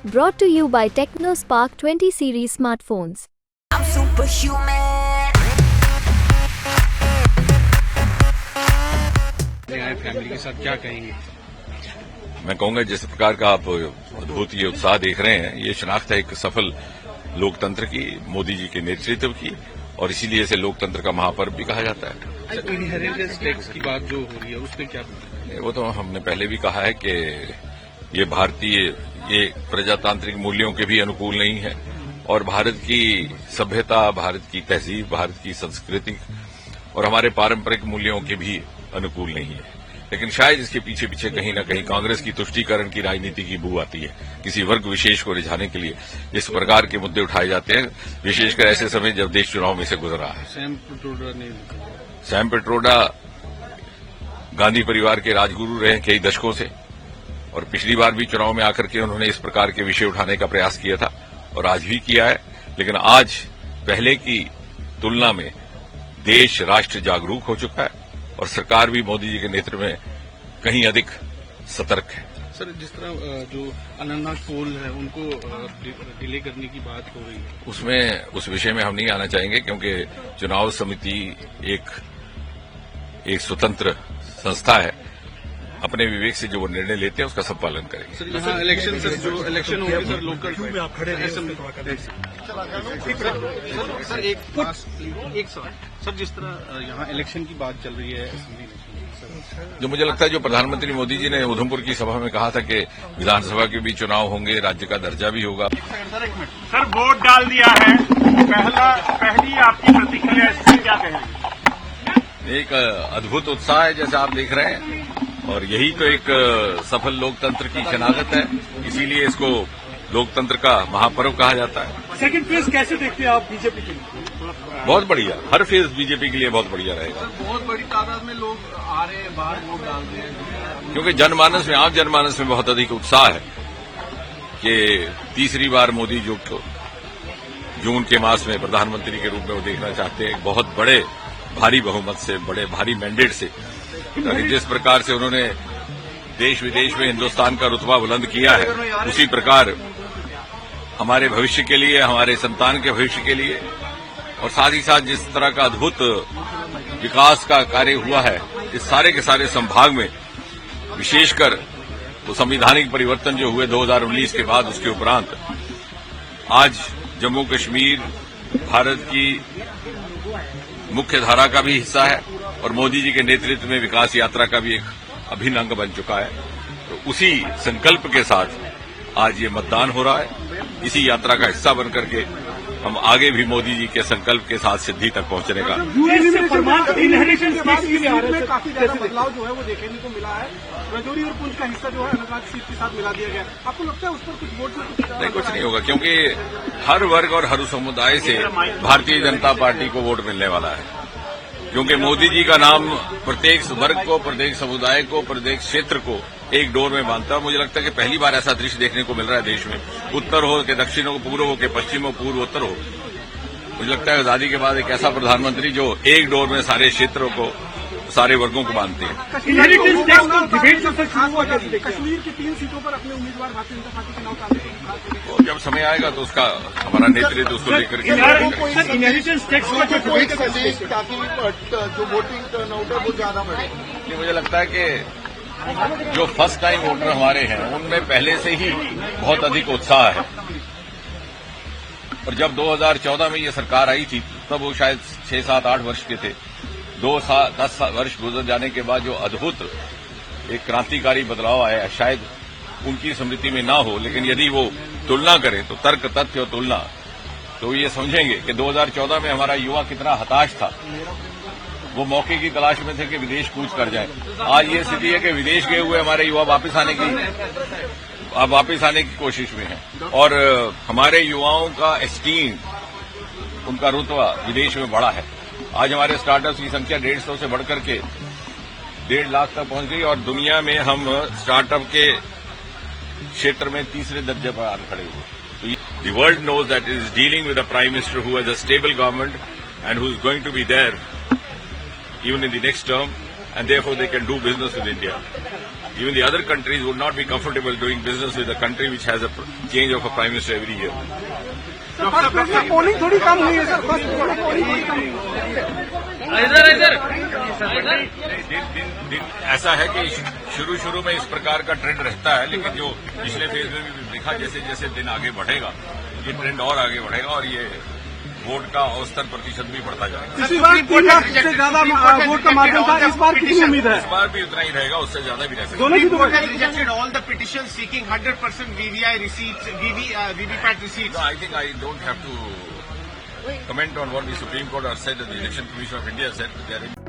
Brought to you by TechnoSpark 20 series smartphones. I'm superhuman. Family के साथ क्या कहेंगे? मैं कहूंगा जिस प्रकार का आप अद्भुत ये उत्साह देख रहे हैं, ये शनाख्त है एक सफल लोकतंत्र की, मोदी जी के नेतृत्व की, और इसीलिए इसे लोकतंत्र का महापर्व भी कहा जाता है। इनहेरिटेंस टैक्स की बात जो हो रही है उसमें क्या? वो तो हमने पहले भी कहा है कि ये भारतीय ये प्रजातांत्रिक मूल्यों के भी अनुकूल नहीं है, और भारत की सभ्यता, भारत की तहजीब, भारत की संस्कृति और हमारे पारंपरिक मूल्यों के भी अनुकूल नहीं है। लेकिन शायद इसके पीछे पीछे कहीं न कहीं कांग्रेस की तुष्टीकरण की राजनीति की बू आती है। किसी वर्ग विशेष को रिझाने के लिए इस प्रकार के मुद्दे उठाए जाते हैं, विशेषकर ऐसे समय जब देश चुनाव में से गुजर रहा है। सैम पिट्रोडा गांधी परिवार के राजगुरु रहे कई दशकों से, और पिछली बार भी चुनाव में आकर के उन्होंने इस प्रकार के विषय उठाने का प्रयास किया था और आज भी किया है। लेकिन आज पहले की तुलना में देश, राष्ट्र जागरूक हो चुका है और सरकार भी मोदी जी के नेतृत्व में कहीं अधिक सतर्क है। सर, जिस तरह जो अनंतनाग पोल है उनको डिले करने की बात हो रही है, उसमें उस विषय में हम नहीं आना चाहेंगे, क्योंकि चुनाव समिति एक स्वतंत्र संस्था है। अपने विवेक से जो वो निर्णय लेते हैं उसका सब पालन करेंगे। सर, यहाँ इलेक्शन जो इलेक्शन होंगे सर, लोकल आप खड़े हैं सर, एक सवाल सर, जिस तरह यहाँ इलेक्शन की बात चल रही है, जो मुझे लगता है जो प्रधानमंत्री मोदी जी ने उधमपुर की सभा में कहा था कि विधानसभा के भी चुनाव होंगे, राज्य का दर्जा भी होगा। सर, वोट डाल दिया है, पहली आपकी प्रतिक्रिया इससे क्या कहेंगे? एक अद्भुत उत्साह है जैसे आप देख रहे हैं, और यही तो एक सफल लोकतंत्र की शनाख्त है, इसीलिए इसको लोकतंत्र का महापर्व कहा जाता है। सेकंड फेज कैसे देखते हैं आप बीजेपी के लिए? बहुत बढ़िया, हर फेज बीजेपी के लिए बहुत बढ़िया रहेगा। बहुत बड़ी तादाद में लोग आ रहे हैं, बाहर वोट डाल रहे हैं, क्योंकि जनमानस में, आम जनमानस में बहुत अधिक उत्साह है कि तीसरी बार मोदी जी को जून के मास में प्रधानमंत्री के रूप में वो देखना चाहते हैं, बहुत बड़े भारी बहुमत से, बड़े भारी मैंडेट से। जिस प्रकार से उन्होंने देश विदेश में हिंदुस्तान का रुतबा बुलंद किया है, उसी प्रकार हमारे भविष्य के लिए, हमारे संतान के भविष्य के लिए, और साथ ही साथ जिस तरह का अद्भुत विकास का कार्य हुआ है इस सारे के सारे संभाग में, विशेषकर तो संवैधानिक परिवर्तन जो हुए 2019 के बाद, उसके उपरांत आज जम्मू कश्मीर भारत की मुख्य धारा का भी हिस्सा है और मोदी जी के नेतृत्व में विकास यात्रा का भी एक अभिन्न अंग बन चुका है। तो उसी संकल्प के साथ आज ये मतदान हो रहा है। इसी यात्रा का हिस्सा बनकर के हम आगे भी मोदी जी के संकल्प के साथ सिद्धि तक पहुंचने का काफी ज्यादा बदलाव जो है वो देखने को मिला है। रजौरी और पुंछ का हिस्सा जो है अनंतनाग सीट के साथ मिला दिया गया। आपको लगता है उस पर कुछ वोट नहीं, कुछ नहीं होगा, क्योंकि हर वर्ग और हर समुदाय से भारतीय जनता पार्टी को वोट मिलने वाला है। क्योंकि मोदी जी का नाम प्रत्येक वर्ग को, प्रत्येक समुदाय को, प्रत्येक क्षेत्र को एक डोर में बांधता है। मुझे लगता है कि पहली बार ऐसा दृश्य देखने को मिल रहा है देश में, उत्तर हो के दक्षिण हो, पूर्व हो के पश्चिम हो, पूर्व उत्तर हो। मुझे लगता है आजादी के बाद एक ऐसा प्रधानमंत्री जो एक डोर में सारे क्षेत्रों को, सारे वर्गों को बांधते हैं। कश्मीर की 3 सीटों पर अपने उम्मीदवार भारतीय जनता पार्टी के नाम का, तो जब समय आएगा तो उसका हमारा नेतृत्व उसको लेकर के इनहेरिटेंस टैक्स का ताकि जो वोटिंग टर्नआउट है वो ज्यादा बढ़े। मुझे लगता है कि जो फर्स्ट टाइम वोटर हमारे हैं उनमें पहले से ही बहुत अधिक उत्साह है, और जब 2014 में ये सरकार आई थी तब वो शायद 6, 7, 8 वर्ष के थे। 10 वर्ष गुजर जाने के बाद जो अद्भुत एक क्रांतिकारी बदलाव आया है, शायद उनकी स्मृति में ना हो, लेकिन यदि वो तुलना करें तो तर्क, तथ्य और तुलना, तो ये समझेंगे कि 2014 में हमारा युवा कितना हताश था। वो मौके की तलाश में थे कि विदेश कूच कर जाए। आज ये स्थिति है कि विदेश गए हुए हमारे युवा वापस आने की कोशिश में हैं, और हमारे युवाओं का एस्टीम, उनका रुतबा विदेश में बढ़ा है। आज हमारे स्टार्टअप्स की संख्या 150 से बढ़कर के 1.5 लाख तक पहुंच गई, और दुनिया में हम स्टार्टअप के क्षेत्र में तीसरे दर्जे पर आकर खड़े हुए। The world knows that it is dealing with a prime minister who has a stable government and who is going to be there even in the next term, and therefore they can do business with India. even the other countries would not be comfortable doing business with a country which has a change of a prime minister every year. Polling थोड़ी कम हुई है sir, polling थोड़ी कम हुई दिन ऐसा है कि शुरू में इस प्रकार का ट्रेंड रहता है, लेकिन जो पिछले फेज में भी दिखा, जैसे जैसे दिन आगे बढ़ेगा ये ट्रेंड और आगे बढ़ेगा और ये वोट का औसतन प्रतिशत भी बढ़ता जाएगा। इसी बार 3 लाख से ज्यादा वोट का मार्जिन था, इस बार कितनी उम्मीद है? इस बार भी उतना ही रहेगा, उससे ज्यादा भी रह सकता है। दोनों Supreme Court has rejected all the petitions seeking 100% VVI receipts, VVPAT receipts. No, I think I don't have to comment on what the Supreme Court has said and the Election Commission of India said. They are